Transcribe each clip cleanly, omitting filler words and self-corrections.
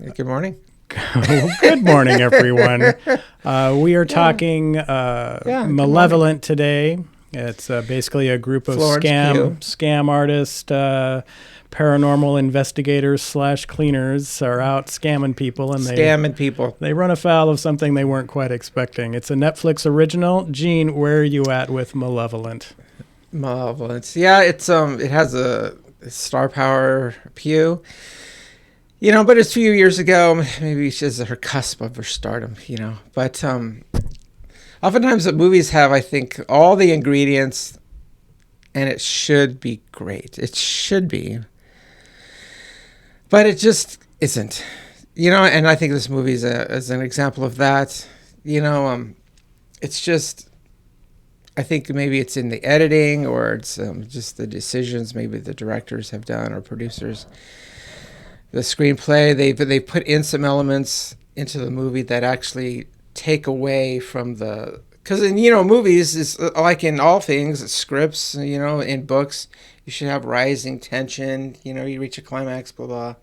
Good morning. Good morning, everyone. We are talking Malevolent today. It's basically a group of Florence Pugh. scam artists, paranormal investigators / cleaners are out scamming people, and they run afoul of something they weren't quite expecting. It's a Netflix original. Gene, where are you at with Malevolent? Malevolent. Yeah, it has a star power Pugh. But it's a few years ago. Maybe she's at her cusp of her stardom, But oftentimes the movies have, I think, all the ingredients, and it should be great. It should be. But it just isn't. And I think this movie is an example of that. It's just, I think maybe it's in the editing, or it's just the decisions maybe the directors have done, or producers. The screenplay, they put in some elements into the movie that actually take away from the... Because in, movies, is like in all things, scripts, in books, you should have rising tension, you reach a climax, blah, blah,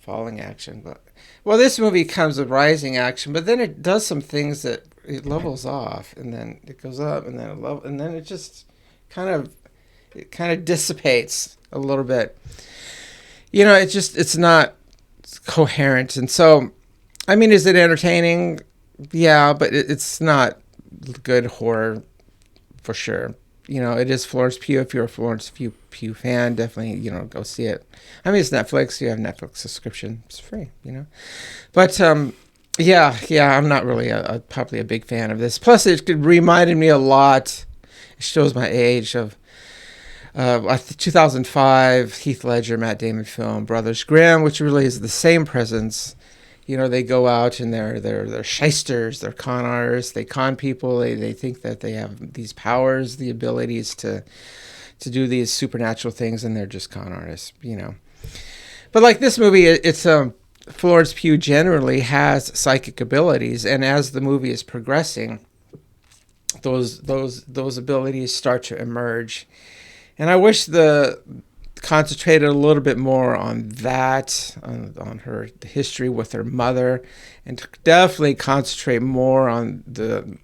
falling action. Well, this movie comes with rising action, but then it does some things that it levels off, and then it goes up, and then it just kind of dissipates a little bit. It's not coherent. And so, is it entertaining? Yeah, but it's not good horror for sure. It is Florence Pugh. If you're a Florence Pugh fan, definitely, go see it. It's Netflix. You have Netflix subscription. It's free, But, yeah, I'm not really probably a big fan of this. Plus, it reminded me a lot. It shows my age of 2005 Heath Ledger, Matt Damon film Brothers Grimm, which really is the same presence. They go out and they're shysters, they're con artists, they con people, they think that they have these powers, the abilities to do these supernatural things, and they're just con artists, But like this movie, it's Florence Pugh generally has psychic abilities, and as the movie is progressing, those abilities start to emerge. And I wish concentrated a little bit more on that, on her history with her mother, and to definitely concentrate more on the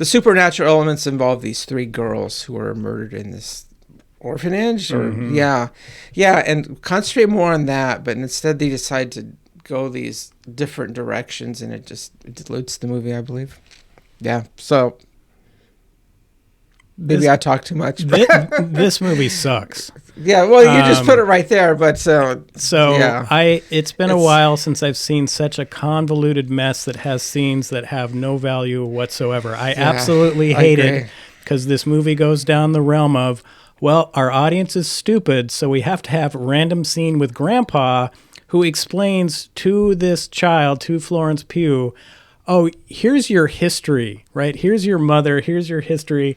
supernatural elements involved. These three girls who were murdered in this orphanage, and concentrate more on that. But instead, they decide to go these different directions, and it dilutes the movie, I believe. Yeah, so. Maybe I talk too much. This movie sucks. Yeah, well, you just put it right there. But it's been a while since I've seen such a convoluted mess that has scenes that have no value whatsoever. I absolutely hate it, because this movie goes down the realm of, well, our audience is stupid, so we have to have a random scene with Grandpa who explains to this child, to Florence Pugh, oh, here's your history, right? Here's your mother, here's your history.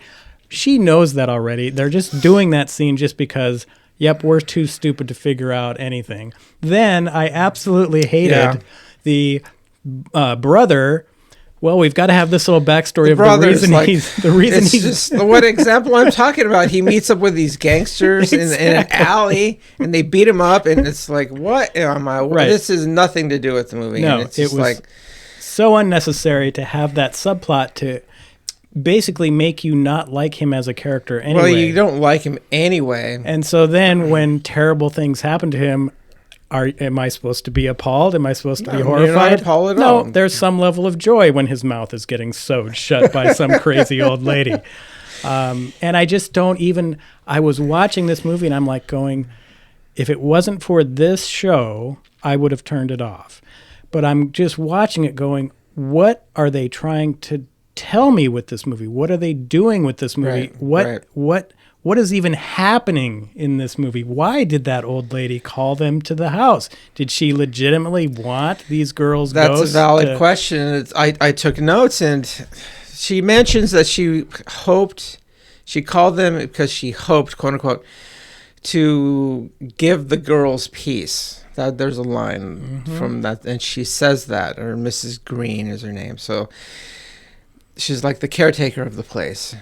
She knows that already. They're just doing that scene just because, yep, we're too stupid to figure out anything. Then I absolutely hated the brother. Well, we've got to have this little backstory of the reason he's just what example I'm talking about. He meets up with these gangsters in an alley, and they beat him up, and it's like, what am I? Right. This has nothing to do with the movie. No, and it's just it was so unnecessary to have that subplot to basically make you not like him as a character anyway. Well, you don't like him anyway. And so then when terrible things happen to him, am I supposed to be appalled? Am I supposed to be horrified? You're not appalled at all. No, there's some level of joy when his mouth is getting sewed shut by some crazy old lady. And I just don't even... I was watching this movie and I'm like going, if it wasn't for this show, I would have turned it off. But I'm just watching it going, what are they trying to tell me with this movie? What are they doing with this movie? What is even happening in this movie? Why did that old lady call them to the house? Did she legitimately want these girls' That's ghosts? A valid question. I took notes, and she mentions that she called them because she hoped, quote unquote, to give the girls peace. There's a line from that, and she says that, or Mrs. Green is her name. So she's like the caretaker of the place.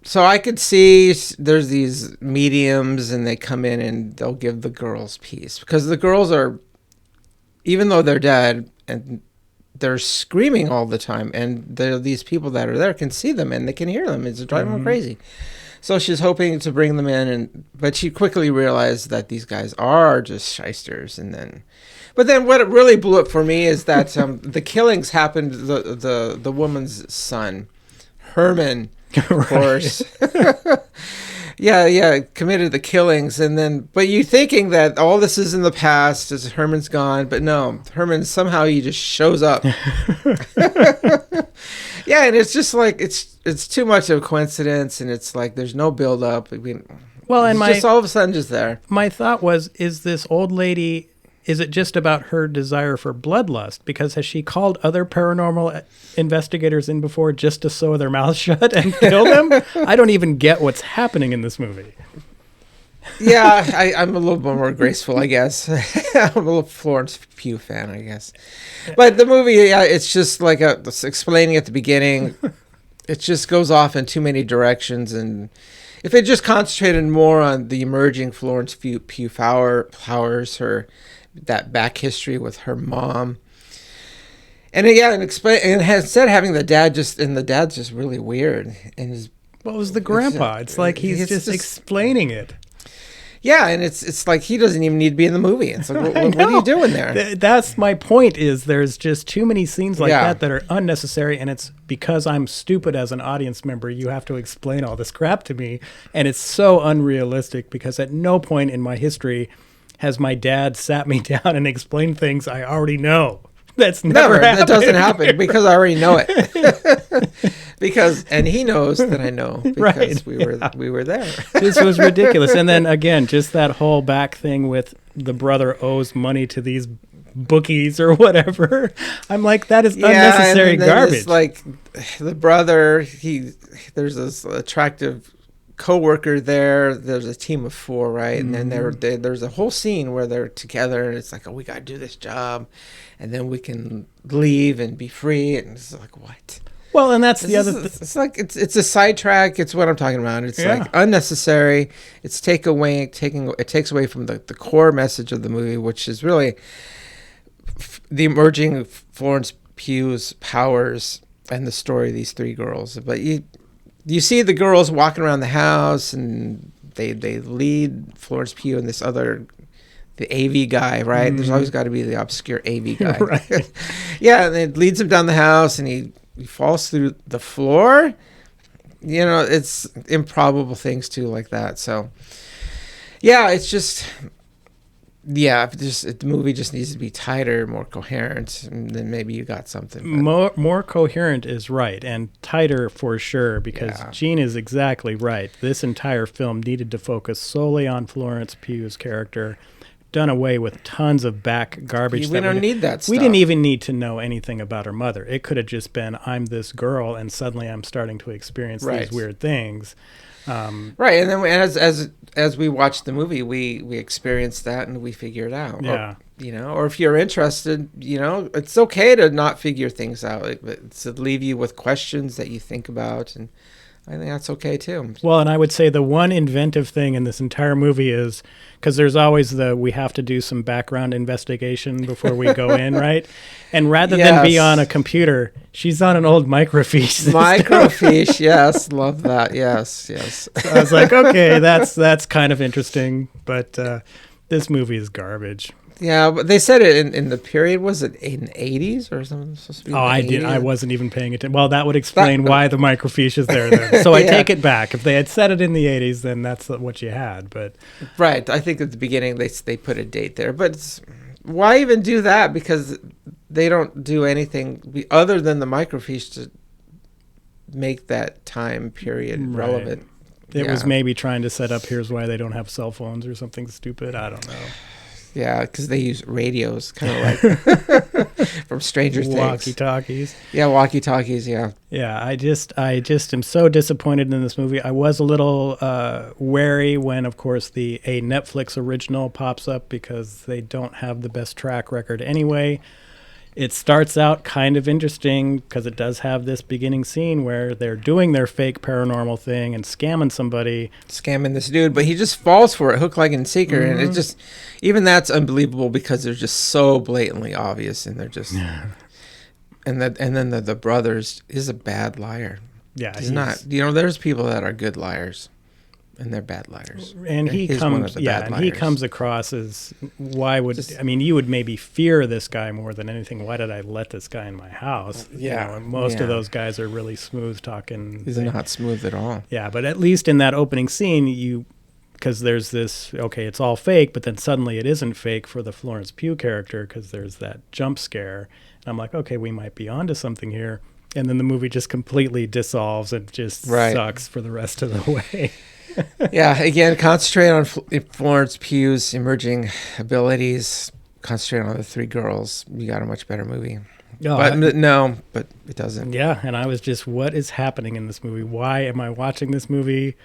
So I could see there's these mediums, and they come in and they'll give the girls peace, because the girls are, even though they're dead and they're screaming all the time, and these people that are there can see them and they can hear them. It's driving them crazy. So she's hoping to bring them in, but she quickly realized that these guys are just shysters. But then what it really blew up for me is that the killings happened. The woman's son, Herman, of course. Yeah, committed the killings, but you thinking that all this is in the past as Herman's gone, but no, Herman somehow he just shows up. Yeah, and it's just like it's too much of a coincidence, and it's like there's no build up. I mean, just all of a sudden just there. My thought was, is this old lady? Is it just about her desire for bloodlust? Because has she called other paranormal investigators in before just to sew their mouths shut and kill them? I don't even get what's happening in this movie. Yeah, I'm a little bit more graceful, I guess. I'm a little Florence Pugh fan, I guess. But the movie, yeah, it's just like explaining at the beginning. It just goes off in too many directions, and if it just concentrated more on the emerging Florence Pugh powers, that back history with her mom, and instead of having the dad's just really weird, and what was the grandpa? It's like he's just explaining it. Yeah, and it's like he doesn't even need to be in the movie. It's like, what are you doing there? That's my point, is there's just too many scenes like that are unnecessary, and it's because I'm stupid as an audience member, you have to explain all this crap to me, and it's so unrealistic, because at no point in my history has my dad sat me down and explained things I already know. That's never happened. That doesn't happen, because I already know it. And he knows that I know, because we were there. This was ridiculous. And then again, just that whole back thing with the brother owes money to these bookies or whatever. I'm like, that is unnecessary garbage. It's like the brother, there's this attractive co-worker there's a team of 4, right? And then there's a whole scene where they're together, and it's like, oh, we gotta do this job, and then we can leave and be free. And it's like, what? Well, and that's it's like it's a sidetrack. It's what I'm talking about. It's like unnecessary. It takes away from the core message of the movie, which is really the emerging Florence Pugh's powers and the story of these 3 girls. But you see the girls walking around the house, and they lead Florence Pugh and the AV guy, right? There's always got to be the obscure AV guy. Right. Yeah, and it leads him down the house, and he falls through the floor. You know, it's improbable things too like that. So, yeah, it's just... Yeah, the movie just needs to be tighter, more coherent, and then maybe you got something. More coherent is right, and tighter for sure, because Gene is exactly right. This entire film needed to focus solely on Florence Pugh's character, done away with tons of back garbage. We don't need that stuff. We didn't even need to know anything about her mother. It could have just been, I'm this girl, and suddenly I'm starting to experience these weird things. Right, and then as we watch the movie, we experience that, and we figure it out. Yeah. Or if you're interested, it's okay to not figure things out. It's to leave you with questions that you think about, and I think that's okay too. Well, and I would say the one inventive thing in this entire movie is, because there's always we have to do some background investigation before we go in, right? And rather than be on a computer, she's on an old microfiche system. Microfiche, yes, love that. Yes. So I was like, okay, that's kind of interesting, but this movie is garbage. Yeah, but they said it in the period. Was it in the 80s or something? Supposed to be I wasn't even paying attention. Well, that would explain why the microfiche is there then. So I take it back. If they had said it in the 80s, then that's what you had. But right, I think at the beginning they put a date there. But why even do that? Because they don't do anything other than the microfiche to make that time period relevant. It was maybe trying to set up, here's why they don't have cell phones or something stupid. I don't know. Yeah, because they use radios, kind of like from Stranger Things. Walkie-talkies. Yeah, walkie-talkies, yeah. Yeah, I just am so disappointed in this movie. I was a little wary when, of course, a Netflix original pops up, because they don't have the best track record anyway. it starts out kind of interesting because it does have this beginning scene where they're doing their fake paranormal thing and scamming somebody. Scamming this dude, but he just falls for it, hook, line, and sinker. And it just, even that's unbelievable because they're just so blatantly obvious, and they're just, and then the brothers is a bad liar. Yeah, he's not. There's people that are good liars, and they're bad liars. And he comes across as, you would maybe fear this guy more than anything. Why did I let this guy in my house? And most of those guys are really smooth talking. He's not smooth at all. Yeah, but at least in that opening scene, because there's this, okay, it's all fake, but then suddenly it isn't fake for the Florence Pugh character because there's that jump scare. And I'm like, okay, we might be onto something here. And then the movie just completely dissolves and just sucks for the rest of the way. Yeah, again, concentrate on Florence Pugh's emerging abilities. Concentrate on the three girls. You got a much better movie. But it doesn't. Yeah, and I was just, what is happening in this movie? Why am I watching this movie?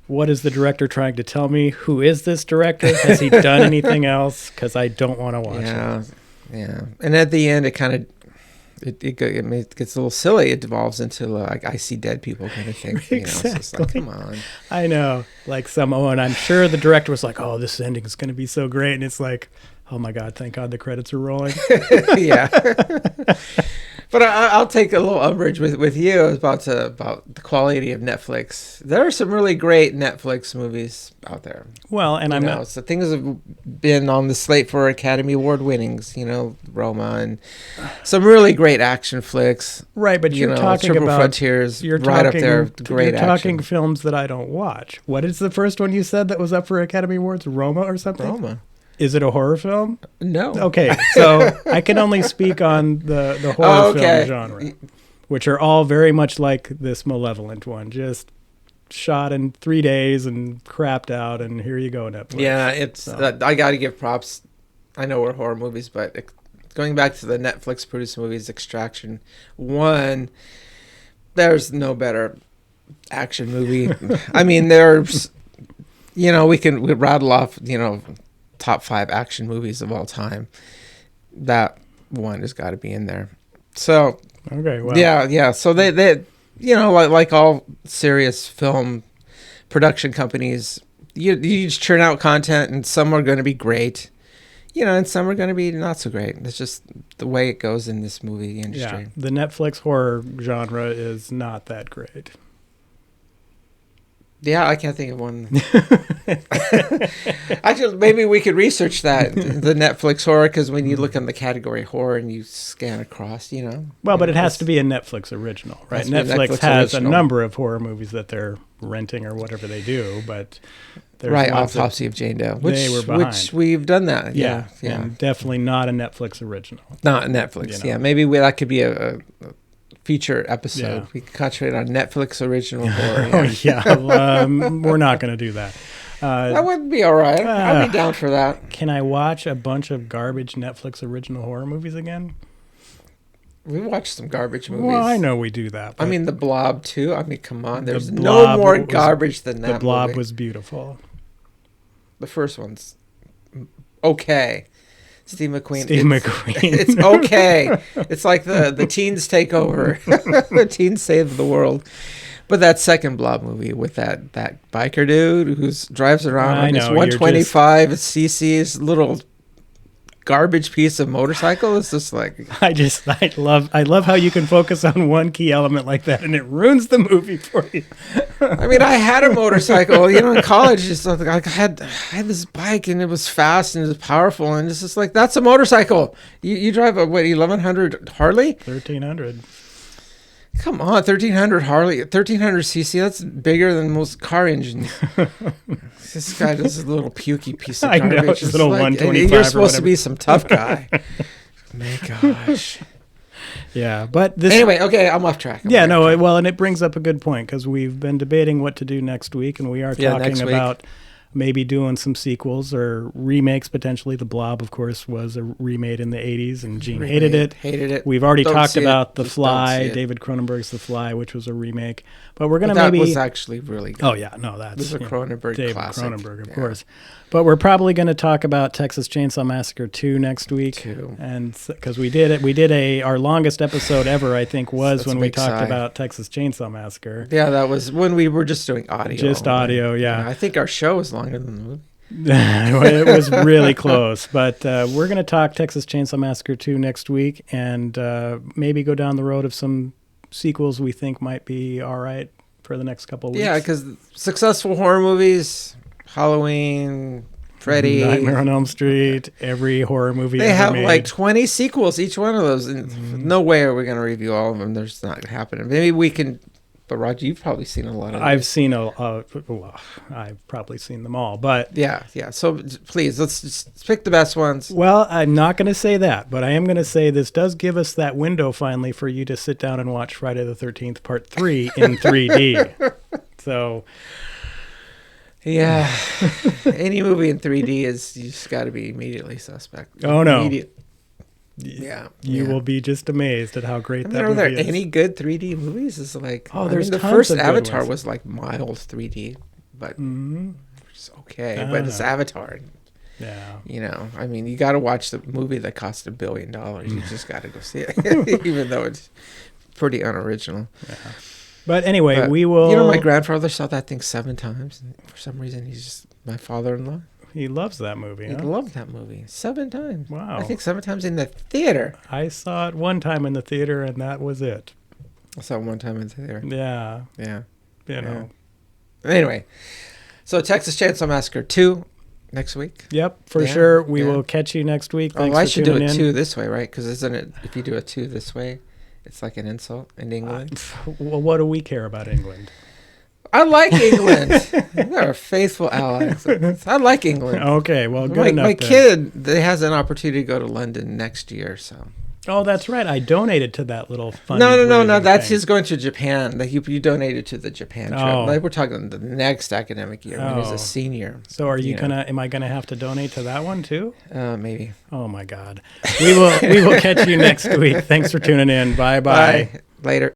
What is the director trying to tell me? Who is this director? Has he done anything else? Because I don't want to watch it. Yeah. And at the end, it kind of... It gets a little silly. It devolves into like I see dead people kind of thing. Exactly. It's just like, come on. I know. And I'm sure the director was like, oh, this ending is going to be so great. And it's like, oh my God, thank God the credits are rolling. Yeah. But I'll take a little umbrage with you about the quality of Netflix. There are some really great Netflix movies out there. Well, and so things have been on the slate for Academy Award winnings, Roma, and some really great action flicks. Right, but you're talking Triple about Frontiers, right up there, great action. You're talking films that I don't watch. What is the first one you said that was up for Academy Awards? Roma or something? Roma. Is it a horror film? No. Okay, so I can only speak on the horror film genre, which are all very much like this Malevolent one, just shot in 3 days and crapped out, and here you go, Netflix. Yeah, I got to give props. I know we're horror movies, but going back to the Netflix-produced movies, Extraction 1, there's no better action movie. I mean, there's, we rattle off, top 5 action movies of all time. That one has got to be in there. So okay, well, yeah. So they like all serious film production companies, you just churn out content, and some are going to be great, and some are going to be not so great. It's just the way it goes in this movie industry. Yeah, the Netflix horror genre is not that great. Yeah, I can't think of one. Actually, maybe we could research that, the Netflix horror, because when you look on the category horror and you scan across, Well, but it has to be a Netflix original, right? Netflix has a number of horror movies that they're renting or whatever they do, but... Autopsy of Jane Doe, which we've done that. Yeah. And definitely not a Netflix original. Not Netflix, yeah. Maybe that could be a feature episode. We could concentrate on Netflix original horror. We're not going to do that. That would be all right. I'd be down for that. Can I watch a bunch of garbage Netflix original horror movies again? We watched some garbage movies. Well, I know we do that. I mean, The Blob, too. I mean, come on. There's no more garbage than that. The Blob was beautiful. The first one's okay. Steve McQueen. It's okay. It's like the teens take over. The teens save the world. But that second Blob movie with that biker dude who drives around on his 125 cc's little garbage piece of motorcycle, is just like... I love how you can focus on one key element like that and it ruins the movie for you. I mean, I had a motorcycle, in college. Just like I had this bike, and it was fast and it was powerful, and it's just like, that's a motorcycle. You drive a 1100 Harley? 1300. Come on, 1300 Harley, 1300 cc. That's bigger than most car engines. This guy does a little pukey piece of garbage. I know, it's little 125. You're supposed to be some tough guy. My gosh. Yeah, but this... Anyway, okay, I'm off track. Well, and it brings up a good point, because we've been debating what to do next week, and we are talking about maybe doing some sequels or remakes potentially. The Blob, of course, was remade in the 80s, and Gene hated it. Hated it. We've already talked about The Fly, David Cronenberg's The Fly, which was a remake. But we're going to maybe... That was actually really good. Oh, yeah. No, that's... It was a Cronenberg David classic. Cronenberg, of course. But we're probably going to talk about Texas Chainsaw Massacre 2 next week. And because we did it. We did our longest episode ever, I think, was when we talked about Texas Chainsaw Massacre. Yeah, that was when we were just doing audio. Just audio, yeah. I think our show was longer than the movie. It was really close. But we're going to talk Texas Chainsaw Massacre 2 next week, and maybe go down the road of some sequels we think might be all right for the next couple of weeks. Yeah, because successful horror movies, Halloween, Freddy, Nightmare on Elm Street, every horror movie they ever have made. like 20 sequels, each one of those. And no way are we going to review all of them. There's not happening. Maybe we can... But Roger, you've probably seen a lot of I've seen I've probably seen them all, but yeah. So please, let's just pick the best ones. Well, I'm not going to say that, but I am going to say this does give us that window finally for you to sit down and watch Friday the 13th Part 3 in 3D. So, yeah, any movie in 3D is you just got to be immediately suspect. Oh no. Yeah, you will be just amazed at how great that movie is. Are there any good 3D movies? It's like, there's the tons first of good Avatar ones. was like mild 3D, but it's okay. I But don't it's know. Avatar. Yeah. You got to watch the movie that cost $1 billion. You just got to go see it, even though it's pretty unoriginal. Yeah. But anyway, we will. My grandfather saw that thing 7 times. And for some reason, he's just my father-in-law. He loves that movie. He loved that movie 7 times. Wow. I think 7 times in the theater. I saw it one time in the theater, and that was it. I saw it one time in the theater. Yeah. Yeah. You know. Anyway, so Texas Chainsaw Massacre 2 next week. Yep, for sure. We will catch you next week. Thanks I for should do tuning it in. 2 this way, right? Because isn't it, if you do a 2 this way, it's like an insult in England? Well, what do we care about England? I like England. They're faithful allies. I like England. Okay, well, good enough. My kid has an opportunity to go to London next year, so. Oh, that's right. I donated to that little fund. No. That's his going to Japan. Like you donated to the Japan trip. Oh. Like we're talking the next academic year when he's a senior. So am I gonna have to donate to that one too? Maybe. Oh my God. We will catch you next week. Thanks for tuning in. Bye. Later.